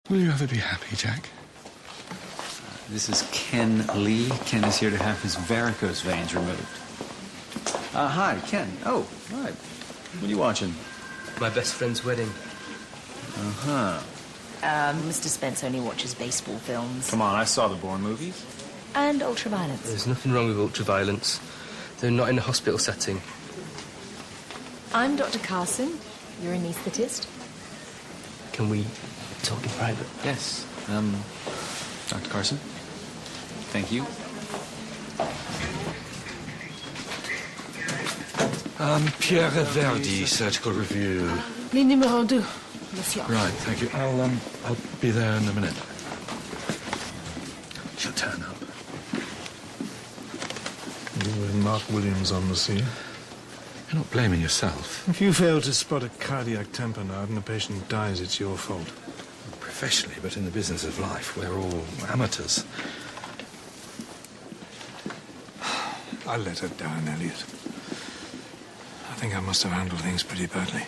Will you ever be happy, Jack? This is Ken Lee. Ken is here to have his varicose veins removed. Hi, Ken. Oh, right. What are you watching? My best friend's wedding. Uh-huh. Mr. Spence only watches baseball films. Come on, I saw the Bourne movies. And ultraviolence. There's nothing wrong with ultraviolence. They're not in a hospital setting. I'm Dr. Carson. You're an anaesthetist. Can we talk in private? Yes. Dr. Carson? Thank you. Pierre Verdi, Surgical Review. Le numéro 2, monsieur. Right, thank you. I'll be there in a minute. She'll turn up. You with Mark Williams on the scene? You're not blaming yourself. If you fail to spot a cardiac tamponade and the patient dies, it's your fault. Professionally, but in the business of life, we're all amateurs. I let her down, Elliot. I think I must have handled things pretty badly.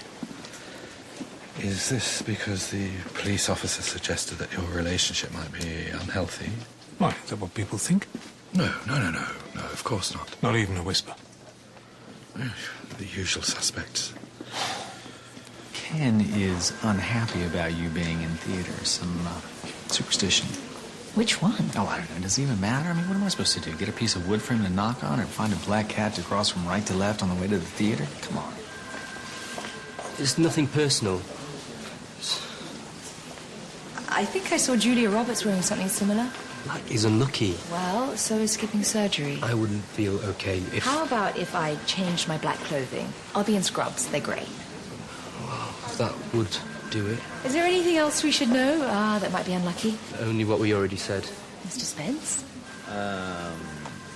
Is this because the police officer suggested that your relationship might be unhealthy? Why, is that what people think? No, of course not. Not even a whisper. The usual suspects. Ken is unhappy about you being in theater. Some superstition. Which one? Oh, I don't know. Does it even matter? I mean, what am I supposed to do? Get a piece of wood for him to knock on or find a black cat to cross from right to left on the way to the theater? Come on. It's nothing personal. I think I saw Julia Roberts wearing something similar. That is unlucky. Well, so is skipping surgery. I wouldn't feel okay if... How about if I changed my black clothing? I'll be in scrubs. They're great. Well, that would do it. Is there anything else we should know that might be unlucky? Only what we already said. Mr. Spence?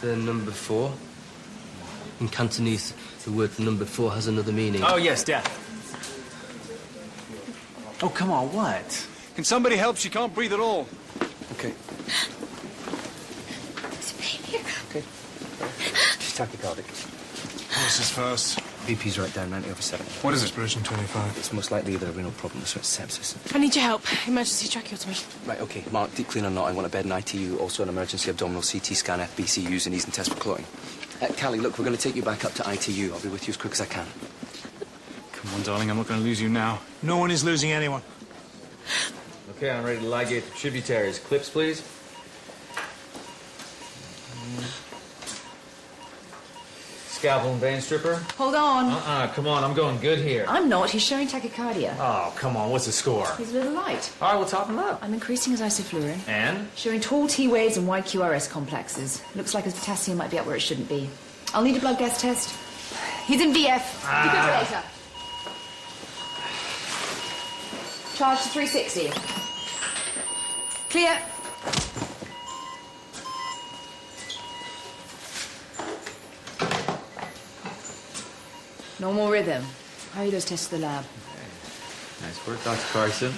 The number 4. In Cantonese, the word for number 4 has another meaning. Oh, yes, death. Oh, come on, what? Can somebody help? She can't breathe at all. Okay. There's a baby here. Okay. She's tachycardic. What's this first? BP's right down, 90/7. What is Aspiration 25? It's most likely either a renal problem or sepsis. I need your help. Emergency tracheotomy. Right, okay. Mark, deep clean or not, I want a bed in ITU, also an emergency abdominal CT scan, FBCUs, and E's and test for clotting. Callie, look, we're going to take you back up to ITU. I'll be with you as quick as I can. Come on, darling, I'm not going to lose you now. No one is losing anyone. Okay, I'm ready to ligate the tributaries. Clips, please. Scalpel and vein stripper. Hold on. Come on, I'm going good here. I'm not. He's showing tachycardia. Oh, come on, what's the score? He's a little light. All right, we'll top him up. I'm increasing his isoflurin. And? Showing tall T waves and wide QRS complexes. Looks like his potassium might be up where it shouldn't be. I'll need a blood gas test. He's in VF. Defibrillator. Charge to 360. Clear. Normal rhythm. Hurry those tests to the lab. Nice work, Dr. Carson.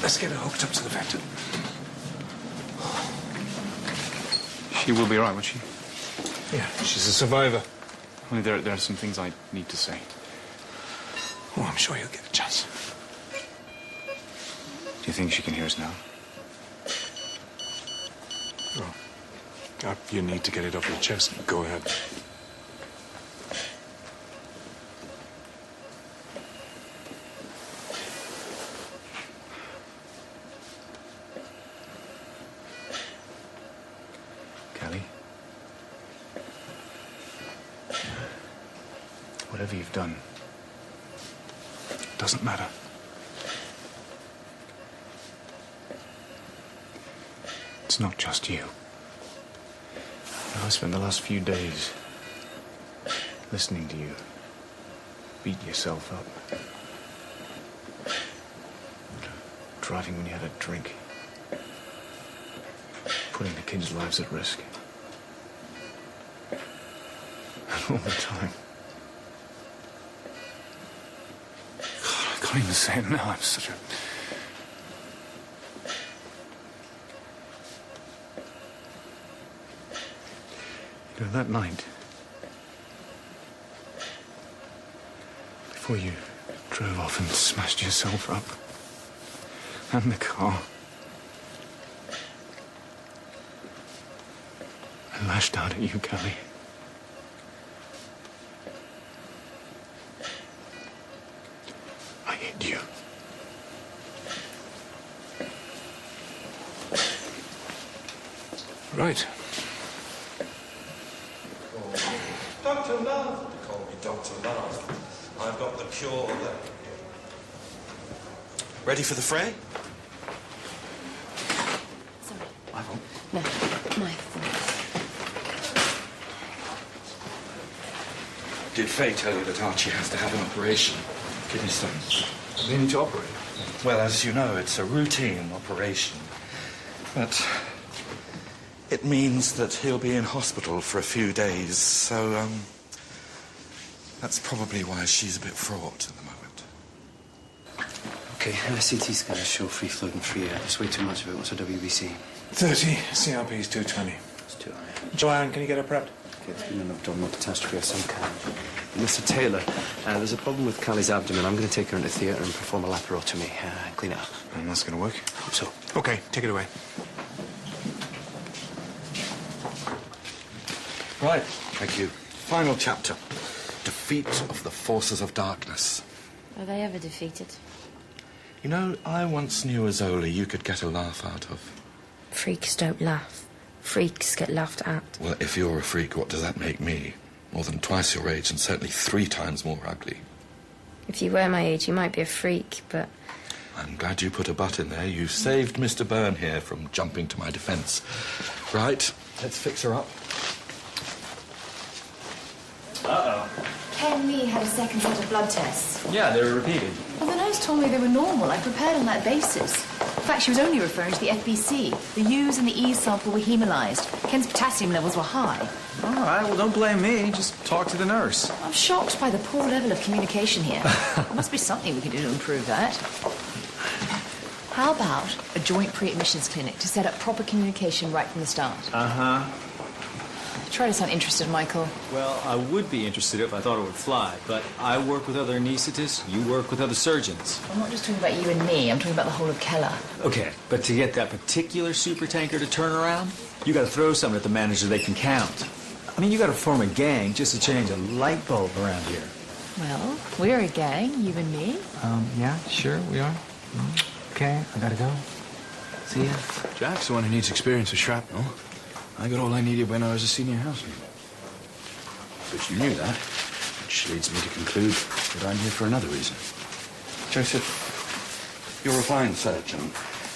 Let's get her hooked up to the vector. She will be all right, won't she? Yeah, she's a survivor. Only there are some things I need to say. Oh, I'm sure you'll get a chance. Do you think she can hear us now? Oh, you need to get it off your chest. Go ahead. Kelly? Whatever you've done, doesn't matter. It's not just you. I spent the last few days listening to you beat yourself up. Driving when you had a drink. Putting the kids' lives at risk. And all the time. God, I can't even say it now. I'm such a... You know, that night, before you drove off and smashed yourself up, And the car. I lashed out at you, Kelly. I hit you. Right. Dr. Love. Call me Dr. Love. I've got the cure that... Ready for the fray? Sorry. I won't. No, my fault. Did Faye tell you that Archie has to have an operation? Kidney stones. They need to operate. Well, as you know, it's a routine operation. But it means that he'll be in hospital for a few days, so, that's probably why she's a bit fraught at the moment. Okay, CT scanners show free float and free air. Just way too much of it. What's our WBC? 30. CRP is 220. It's too high. Joanne, can you get her prepped? Okay, 3-minute abdominal catastrophe of some kind. Mr. Taylor, there's a problem with Callie's abdomen. I'm going to take her into theatre and perform a laparotomy. Clean it up. And that's going to work? Hope so. Okay, take it away. Right, thank you. Final chapter. Defeat of the forces of darkness. Are they ever defeated? You know, I once knew a Zola you could get a laugh out of. Freaks don't laugh. Freaks get laughed at. Well, if you're a freak, what does that make me? More than twice your age and certainly 3 times more ugly. If you were my age, you might be a freak, but... I'm glad you put a butt in there. You saved Mr. Byrne here from jumping to my defence. Right, let's fix her up. Uh-oh. Ken Lee had a second set of blood tests. Yeah, they were repeated. Well, the nurse told me they were normal. I prepared on that basis. In fact, she was only referring to the FBC. The U's and the E's sample were hemolyzed. Ken's potassium levels were high. All right, well, don't blame me. Just talk to the nurse. I'm shocked by the poor level of communication here. There must be something we can do to improve that. How about a joint pre-admissions clinic to set up proper communication right from the start? Uh-huh. Try to sound interested, Michael. Well, I would be interested if I thought it would fly, but I work with other anaesthetists, you work with other surgeons. I'm not just talking about you and me, I'm talking about the whole of Keller. Okay, but to get that particular supertanker to turn around, you gotta throw something at the manager they can count. I mean, you gotta form a gang just to change a light bulb around here. Well, we're a gang, you and me. Yeah, sure, we are. Okay, I gotta go. See ya. Jack's the one who needs experience with shrapnel. I got all I needed when I was a senior houseman. But you knew that, which leads me to conclude that I'm here for another reason. Joseph, you're a fine surgeon.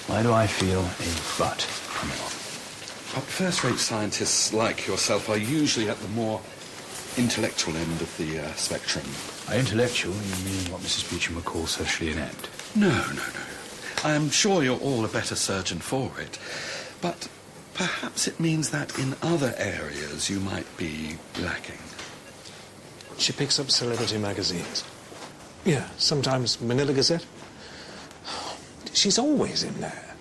Why do I feel a butt coming on? But first-rate scientists like yourself are usually at the more intellectual end of the spectrum. By intellectual, you mean what Mrs. Beecham would call socially inept? No. I'm sure you're all a better surgeon for it. But perhaps it means that in other areas you might be lacking. She picks up celebrity magazines. Yeah, sometimes Manila Gazette. She's always in there.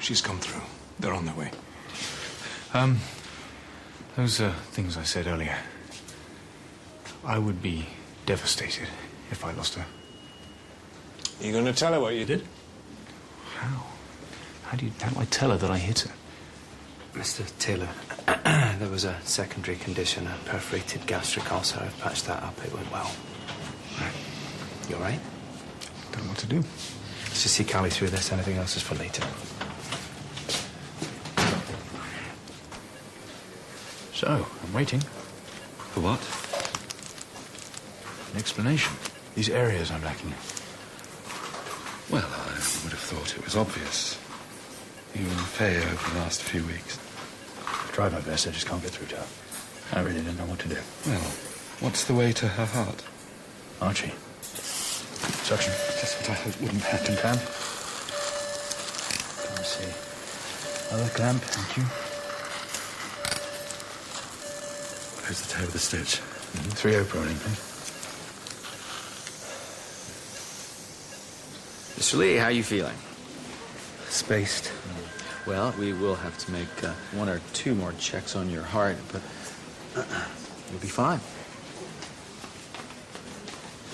She's come through. They're on their way. Those things I said earlier. I would be devastated if I lost her. You going to tell her what you did? How? How do I tell her that I hit her? Mr. Taylor, there was a secondary condition, a perforated gastric ulcer. I've patched that up. It went well. Right. You all right? Don't know what to do. Let's just see Callie through this. Anything else is for later. So, I'm waiting For what? for an explanation. These areas I'm lacking in. Well, I would have thought it was obvious. You and Faye over the last few weeks. I've tried my best, I just can't get through to her. I really don't know what to do. Well, what's the way to her heart? Archie. Suction. Just what I hoped wouldn't happen. Clamp. Can't see. Other clamp, thank you. Where's the toe of the stitch? 3-0 proning, please. Mr. Lee, how are you feeling? Spaced. Well, we will have to make 1 or 2 more checks on your heart, but you'll be fine.